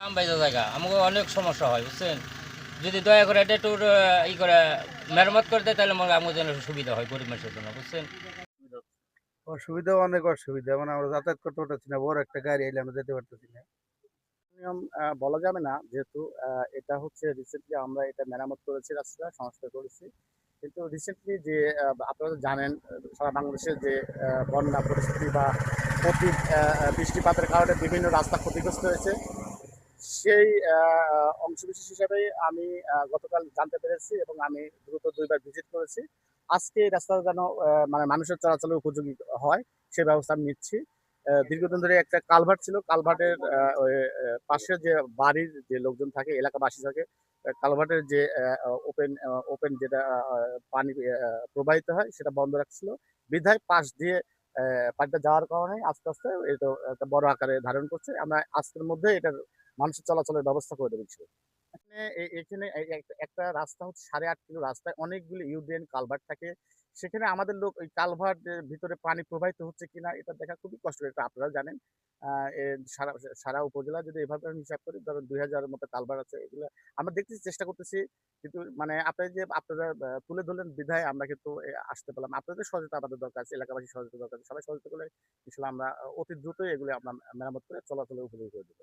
বাইজা জায়গা আমাকে অনেক সমস্যা হয় বুঝছেন। যদি দয়া করে এটা একটু করে মেরামত করে দেয় তাহলে আমাদের জন্য সুবিধা হয় গরিব মানুষের জন্য বুঝছেন। অসুবিধাও অনেক অসুবিধা। মানে আমরা যাতায়াত করতে পারতেছি না। বড় একটা গাড়ি আইলে আমরা যেতে পারতেছি না। নিয়ম বলা যাবে না যেহেতু এটা হচ্ছে রিসেন্টলি আমরা এটা মেরামত করেছি রাস্তাটা, সংস্কার করেছি। কিন্তু রিসেন্টলি যে আপনারা তো জানেন সারা বাংলাদেশে যে বন্যা পরিস্থিতি বা অতি বৃষ্টিপাতের কারণে বিভিন্ন রাস্তা ক্ষতিগ্রস্ত হয়েছে। সেই অংশবিশেষ হিসাবে আমি গতকাল জানতে পেরেছি এবং আমি দ্রুত ২ বার ভিজিট করেছি। আজকে এই রাস্তাটা যেন মানে মানুষের চলাচলের উপযোগী হয়, সে ব্যবস্থা আমি নিচ্ছি। দীর্ঘদিন ধরে একটা কালভার্ট ছিল। কালভার্টের ওই পাশে যে বাড়ির যে লোকজন থাকে, এলাকাবাসী থাকে, কালভার্টের যে ওপেন যেটা পানি প্রবাহিত হয় সেটা বন্ধ রাখছিল। বিধায় পাশ দিয়ে পানিটা যাওয়ার কারণে আস্তে, আস্তে এটা একটা বড় আকারে ধারণ করছে। আমরা আজকের মধ্যে এটার মানুষের চলাচলের ব্যবস্থা করে দেবেন ছিল। এখানে এখানে একটা রাস্তা হচ্ছে ৮.৫ কিলো রাস্তায় অনেকগুলো ইউডিএন কালভার্ট থাকে। সেখানে আমাদের লোক ওই কালভার্ট এর ভিতরে পানি প্রবাহিত হচ্ছে কিনা এটা দেখা খুবই কষ্টকর। এটা আপনারাও জানেন। আ এ সারা সারা উপজেলায় যদি এভাবে আমি হিসাব করি ধরেন ২,০০০ এর মতো কালভার্ট আছে। এগুলা আমরা দেখতেছি, চেষ্টা করতেছি। কিন্তু মানে আপনারা তুলে ধরলেন বিধায় আমরা কিন্তু আসতে পারলাম। আপনাদের সহযোগিতা আমাদের দরকার আছে, এলাকাবাসীর সহযোগিতা দরকার আছে। সবাই সহযোগিতা করলে ইনশাআল্লাহ আমরা অতি দ্রুতই এগুলো আমরা মেরামত করে চলাচলের উপযোগী করে দেব।